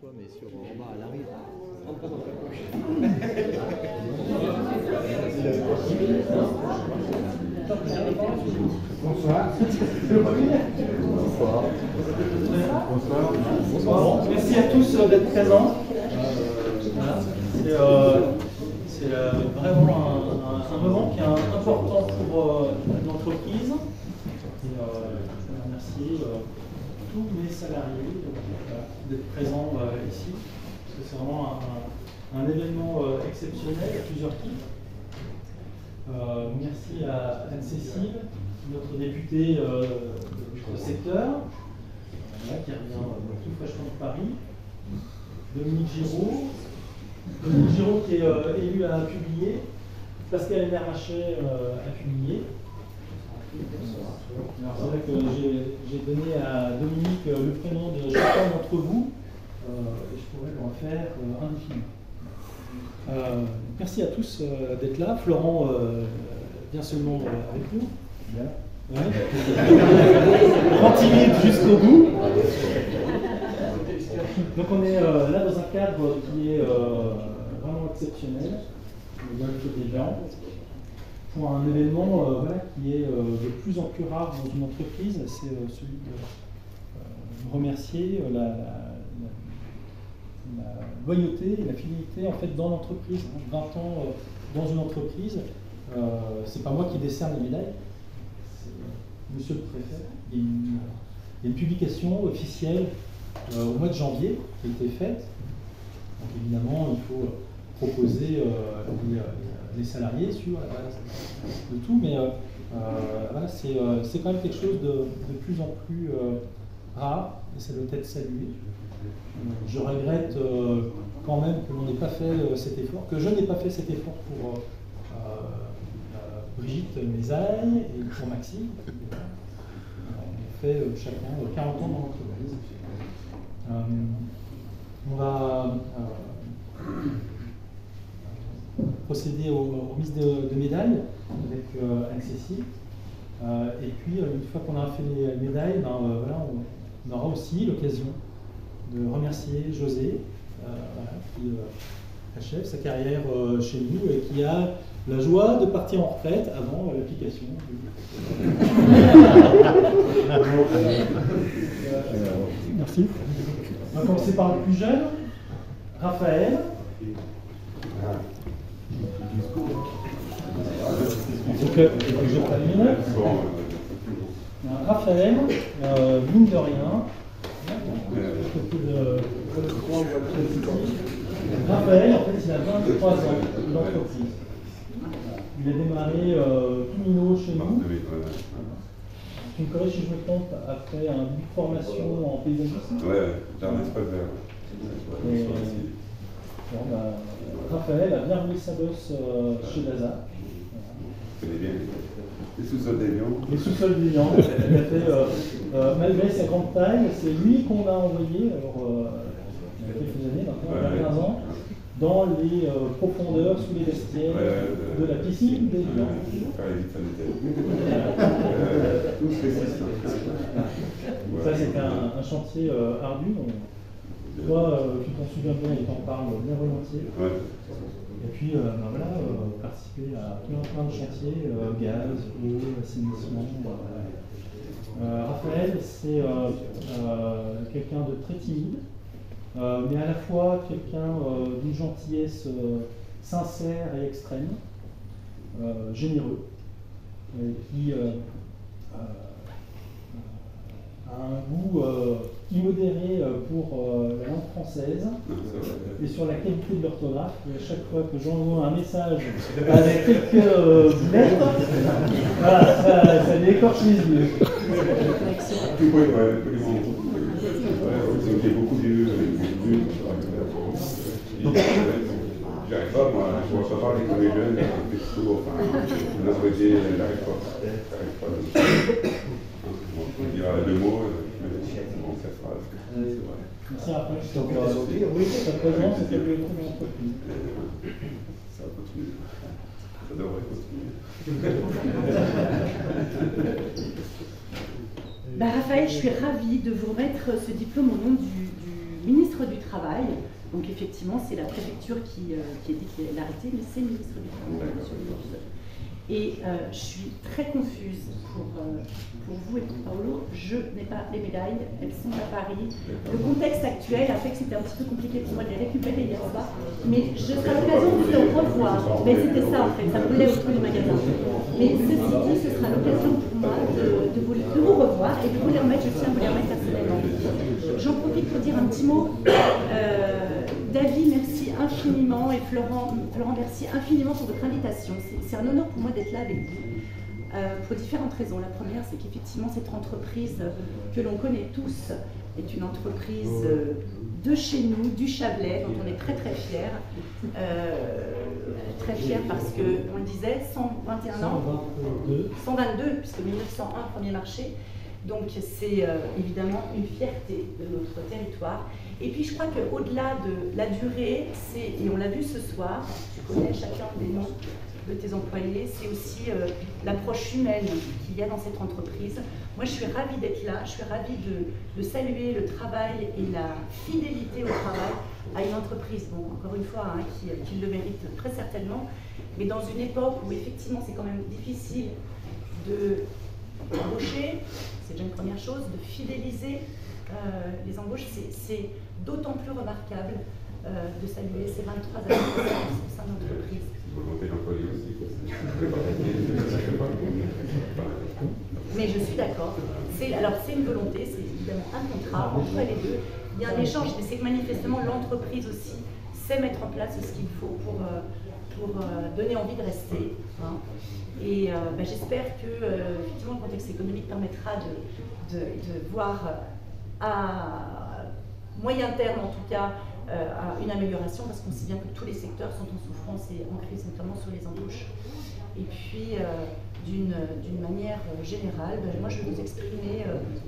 fois, mais sur en bas à l'arrière. Bonsoir. Bonsoir. Bonsoir. Bonsoir. Merci à tous d'être présents. C'est vraiment un moment qui est important pour l'entreprise. Je veux remercier tous mes salariés d'être présents ici. Parce que c'est vraiment un événement exceptionnel à plusieurs titres. Merci à Anne-Cécile, notre députée du secteur, qui revient tout fraîchement de Paris. Dominique Giraud qui est élu à publier. Pascal Mermachet a publié. Alors c'est vrai que j'ai donné à Dominique le prénom de chacun d'entre vous et je pourrais le refaire indéfiniment. Merci à tous d'être là. Florent vient seulement avec nous. Bien. Ouais. 30 minutes jusqu'au bout. Donc on est là dans un cadre qui est vraiment exceptionnel, des gens, pour un événement voilà, qui est de plus en plus rare dans une entreprise, c'est celui de remercier la loyauté et la fidélité en fait, dans l'entreprise. 20 ans dans une entreprise, c'est pas moi qui décerne les médailles, c'est monsieur le préfet. Il y a une publication officielle au mois de janvier qui a été faite. Donc évidemment, il faut proposer les salariés sur la base de tout, mais voilà, c'est quand même quelque chose de plus en plus rare et ça doit être salué. Je regrette quand même que l'on n'ait pas fait cet effort, que je n'ai pas fait cet effort pour Brigitte Mézaille et pour Maxime. On fait chacun 40 ans dans l'entreprise. On va procéder aux remises de médailles avec Anne-Cécile. Et puis, une fois qu'on aura fait les médailles, voilà, on aura aussi l'occasion de remercier José, voilà, qui achève sa carrière chez nous et qui a la joie de partir en retraite avant l'application. Merci. On va commencer par le plus jeune, Raphaël. Donc, je prends les minutes. Raphaël, mine de rien. Raphaël, en fait, il a 23 ans d'entreprise. Il a démarré tout minot chez nous. Tu me corriges si je me trompe, après un début de formation en paysagisme. Ouais, j'arrive pas vers. Raphaël a bien roulé sa bosse chez Daza. Je connais bien les sous-sols des lions. Les sous-sols des lions. Il a fait, malgré sa grande taille, c'est lui qu'on a envoyé, alors, il y a quelques années, maintenant, il y a 15 ans, dans les profondeurs sous les vestiaires de la piscine des lions. Ça, c'est un chantier ardu. Toi, tu t'en souviens bien et t'en parles bien volontiers. Ouais. Et puis, voilà, participer à plein de chantiers, gaz, eau, assainissement. Raphaël, c'est quelqu'un de très timide, mais à la fois quelqu'un d'une gentillesse sincère et extrême, généreux, qui a un goût immodéré pour la langue française et sur la qualité de l'orthographe. Et à chaque fois que j'envoie un message avec quelques lettres, voilà, ça lui écorche les yeux. J'ai beaucoup vu. J'arrive pas, moi, je vois pas parler comme les jeunes, on a envoyé la réponse. Il y a deux mots, cette phrase. Merci Raphaël. Oui, ta présence et ta bibliothèque de l'entreprise. Ça va continuer. Ça devrait continuer. Raphaël, je suis ravie de vous remettre ce diplôme au nom du ministre du Travail. Donc effectivement, c'est la préfecture qui édite l'arrêté, mais c'est le ministre du Travail, monsieur le ministre. Et je suis très confuse pour vous et pour Paolo. Je n'ai pas les médailles, elles sont à Paris. Le contexte actuel a fait que c'était un petit peu compliqué pour moi de les récupérer hier soir. Mais je serai à l'occasion de les revoir. Mais c'était ça en fait, ça brûlait autour du magasin. Mais ceci dit, ce sera l'occasion pour moi de vous revoir et de vous les remettre. Je tiens à vous les remettre personnellement. J'en profite pour dire un petit mot. David, merci infiniment, et Florent, merci infiniment pour votre invitation. C'est un honneur pour moi d'être là avec vous, pour différentes raisons. La première, c'est qu'effectivement, cette entreprise que l'on connaît tous est une entreprise de chez nous, du Chablais, dont on est très très fiers. Très fiers parce que, on le disait, 121 ans, 122, puisque 1901, premier marché. Donc c'est évidemment une fierté de notre territoire. Et puis je crois qu'au-delà de la durée, et on l'a vu ce soir, tu connais chacun des noms de tes employés, c'est aussi l'approche humaine qu'il y a dans cette entreprise. Moi je suis ravie d'être là, je suis ravie de saluer le travail et la fidélité au travail à une entreprise, bon encore une fois, hein, qui le mérite très certainement, mais dans une époque où effectivement c'est quand même difficile d'embaucher, c'est déjà une première chose, de fidéliser les embauches, c'est d'autant plus remarquable de saluer ces 23 années au sein de l'entreprise. Mais je suis d'accord. Alors c'est une volonté, c'est évidemment un contrat entre les deux. Il y a un échange, mais c'est que manifestement l'entreprise aussi sait mettre en place ce qu'il faut pour donner envie de rester. Hein. Et j'espère que effectivement, le contexte économique permettra de voir à moyen terme en tout cas une amélioration, parce qu'on sait bien que tous les secteurs sont en souffrance et en crise, notamment sur les embauches. Et puis d'une manière générale, moi je vais vous exprimer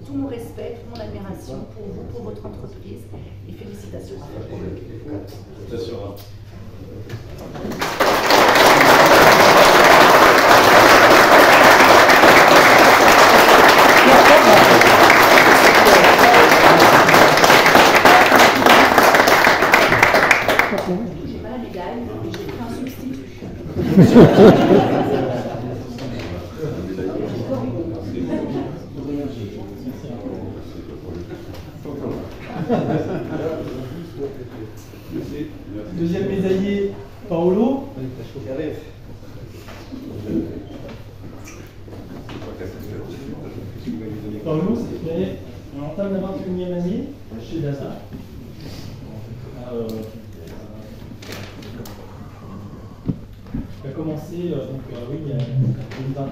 tout mon respect, toute mon admiration pour vous, pour votre entreprise, et félicitations à vous. J'ai pas la médaille, mais j'ai pris un substitut. Deuxième médaillé, Paolo. Paolo, on entame la 21e année chez Dasa. Il a commencé il y a plus de 20 ans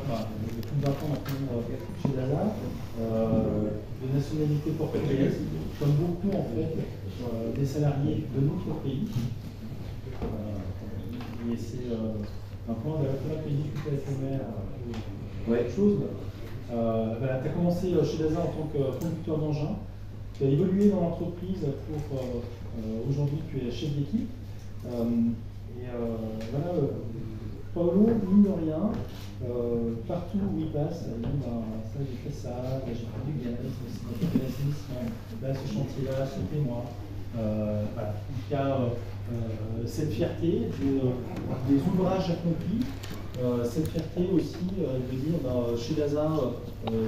maintenant chez Dasa, de nationalité portugaise, comme beaucoup en fait des salariés de notre pays. Et c'est un point de la que discuter avec le maire autre chose. Tu as commencé chez Dasa en tant que conducteur d'engin. Tu as évolué dans l'entreprise pour aujourd'hui tu es chef d'équipe. Paolo, mine de rien, partout où il passe, il dit ça j'ai fait ça, j'ai fait du gaz, j'ai fait de l'assainissement, là ce chantier-là, c'était moi. Voilà. Il y a cette fierté des ouvrages accomplis, cette fierté aussi de dire chez Dasa,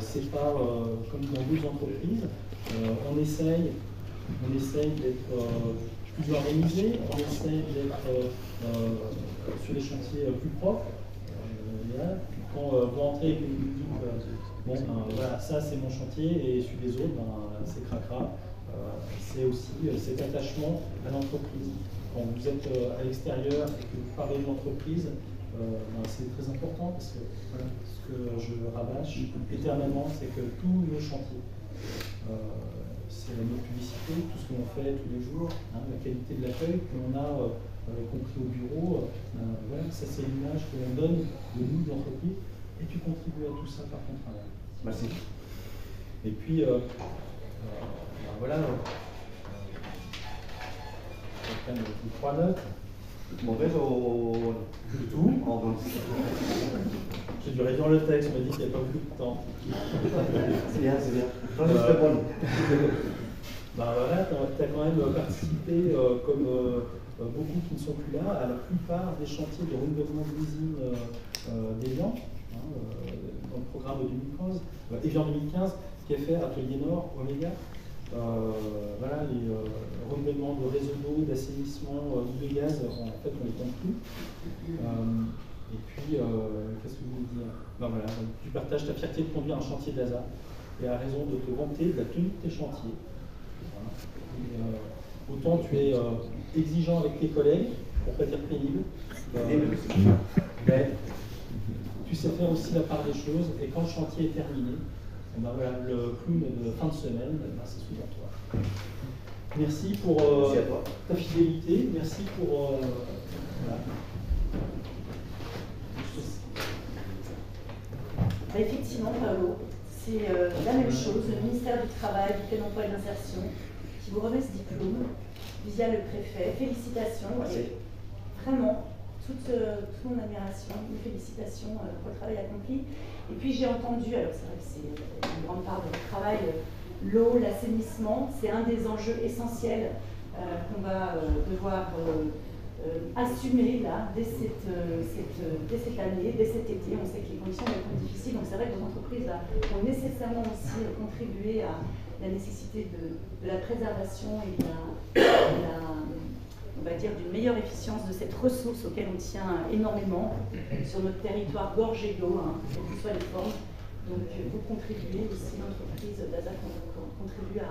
c'est pas comme dans d'autres entreprises, on essaye d'être plus organisé, on essaye d'être sur les chantiers plus propres. Quand vous entrez et que vous dites voilà, ça c'est mon chantier et celui des autres, c'est cracra. C'est aussi cet attachement à l'entreprise. Quand vous êtes à l'extérieur et que vous parlez de l'entreprise, c'est très important parce que voilà, ce que je rabâche éternellement, c'est que tous nos chantiers, c'est notre publicité, tout ce que l'on fait tous les jours, la qualité de l'accueil que l'on a, compris au bureau, voilà, ça c'est l'image que l'on donne de nous, de l'entreprise, et tu contribues à tout ça par ton travail. Merci. Et puis, voilà, je vais prendre 3 notes. Mauvaise ou tout. J'ai dû réduire le texte, on m'a dit qu'il n'y avait pas beaucoup de temps. C'est bien, c'est bien. Pas juste bonne. Bah voilà, tu as quand même participé, comme beaucoup qui ne sont plus là, à la plupart des chantiers de renouvellement de l'usine d'Evian, dans le programme 2015, Evian 2015, TFR, Atelier Nord, Oméga. Voilà, les renouvellements de réseau d'eau, d'assainissement ou de gaz, en fait, on les compte plus. Et puis, qu'est-ce que je voulais dire? Ben voilà, tu partages ta fierté de conduire un chantier d'ASA et à raison de te vanter de la tenue de tes chantiers. Voilà. Et, autant tu es exigeant avec tes collègues, pour ne pas dire pénible, mais tu sais faire aussi la part des choses et quand le chantier est terminé, ben voilà, le clown de fin de semaine, ben c'est souvent toi. Merci pour ta fidélité, merci pour... voilà. Effectivement, Paolo, c'est la même chose. Le ministère du Travail, du Plein Emploi et de l'Insertion qui vous remet ce diplôme via le préfet. Félicitations. Et vraiment, toute mon admiration, mes félicitations pour le travail accompli. Et puis j'ai entendu, alors c'est vrai que c'est une grande part de votre travail, l'eau, l'assainissement, c'est un des enjeux essentiels qu'on va devoir assumer là, dès cette année, dès cet été. On sait que les conditions vont être difficiles, donc c'est vrai que vos entreprises vont nécessairement aussi contribuer à la nécessité de la préservation et on va dire, d'une meilleure efficience de cette ressource auquel on tient énormément sur notre territoire gorgé d'eau, quelles que soient les formes. Donc vous contribuez aussi, l'entreprise d'ASA contribue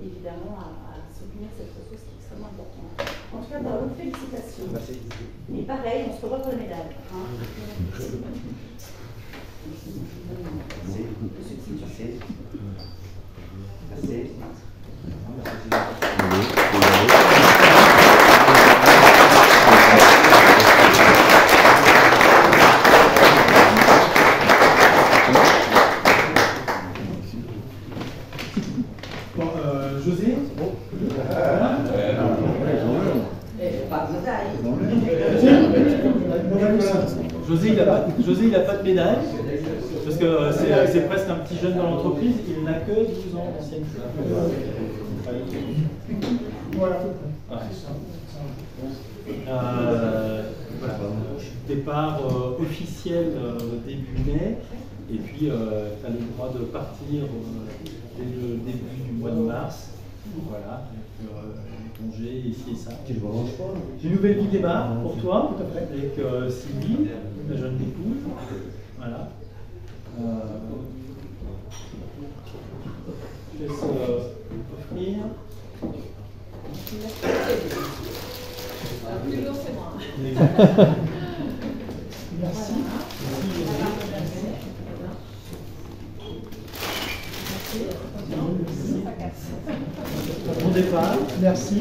évidemment à soutenir cette ressource qui est extrêmement importante. En tout cas, bravo, félicitations. Merci. Et pareil, on se revoit pour la médaille. Merci. Merci. Bon, José, bon. José, il n'a pas de médaille, parce que c'est presque un petit jeune dans l'entreprise, il n'a que 12 ans d'ancienneté. Voilà. Voilà. Départ officiel début mai, et puis tu as le droit de partir dès le début du mois de mars. Voilà, les congés, ici et ça. Une nouvelle vie démarre pour toi, avec Sylvie, la jeune épouse. Voilà. Je laisse offrir. Plus lourd, c'est moi. Merci. Bon départ, merci.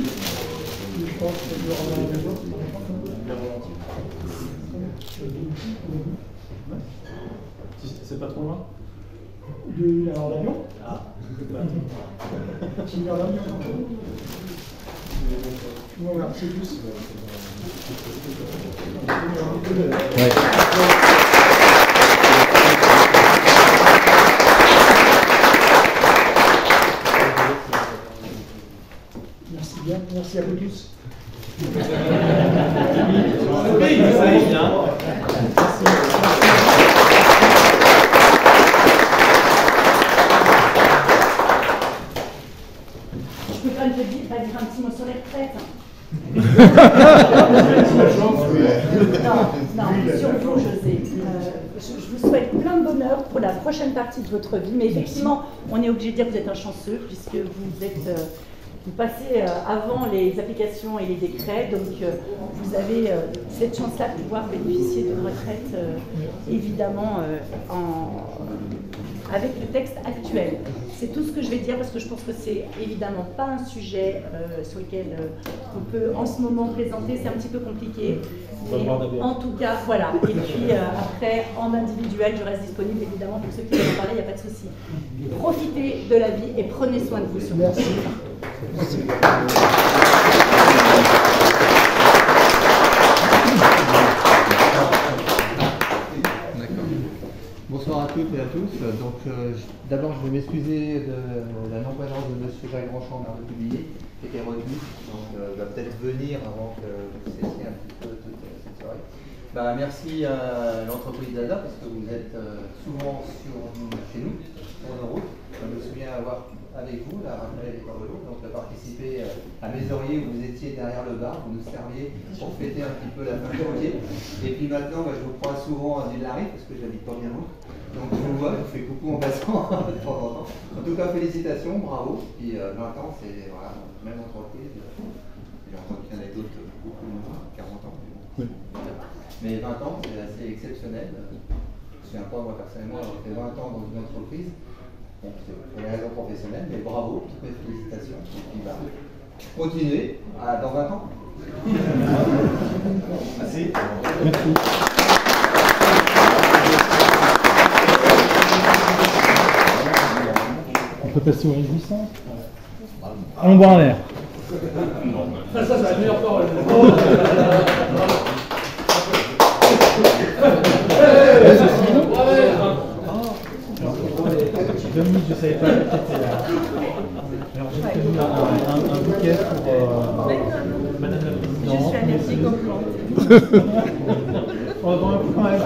Je pense que je vais revenir à jour. C'est pas trop loin? Alors l'avion? Ah. Tu veux l'avion? On va c'est plus. Merci bien, merci à vous tous. Je peux pas dire un petit mot sur les retraites. Non, sur vous, José. Je vous souhaite plein de bonheur pour la prochaine partie de votre vie. Mais effectivement, on est obligé de dire que vous êtes un chanceux, puisque vous passez avant les applications et les décrets, donc vous avez cette chance-là de pouvoir bénéficier d'une retraite, évidemment, avec le texte actuel. C'est tout ce que je vais dire parce que je pense que c'est évidemment pas un sujet sur lequel on peut en ce moment présenter, c'est un petit peu compliqué. Mais en tout cas, voilà. Et puis après, en individuel, je reste disponible évidemment pour ceux qui veulent en parler, il n'y a pas de souci. Profitez de la vie et prenez soin de vous. Merci. Bonsoir à tous. toutes et à tous. Donc, d'abord, je vais m'excuser de la non-présence de M. Jacques Grandchamp, maire de Publier, qui était retenu. Donc, il va peut-être venir avant que vous cessiez un petit peu toute cette soirée. Bah, merci à l'entreprise Dada, parce que vous êtes souvent chez nous, sur nos routes. Je me souviens avoir avec vous, la Raphaël et Carolo, donc participé à Mézorier où vous étiez derrière le bar, vous nous serviez pour fêter un petit peu la fin janvier. Et puis maintenant, je vous croise souvent à Ville-Larry, parce que j'habite pas bien loin. Donc je vous vois, je vous fais coucou en passant de temps en temps. En tout cas, félicitations, bravo. Puis 20 ans, c'est voilà, même entreprise. J'ai entendu qu'il y en a d'autres beaucoup moins, 40 ans. Mais, bon. Mais 20 ans, c'est assez exceptionnel. Je ne me souviens pas, moi personnellement, avoir fait 20 ans dans une entreprise. Bon, c'est pour les raisons professionnelles, mais bravo, toutes mes félicitations. Et puis, bah, continuez dans 20 ans. Merci. Merci. On peut passer au réjouissant. Allons boire un verre. Ça, c'est la meilleure parole. Dominique, je ne savais pas que tu étais là. Alors j'ai tenu un bouquet pour Madame la Présidente. Je suis allergique aux plantes. On va boire un coup quand même.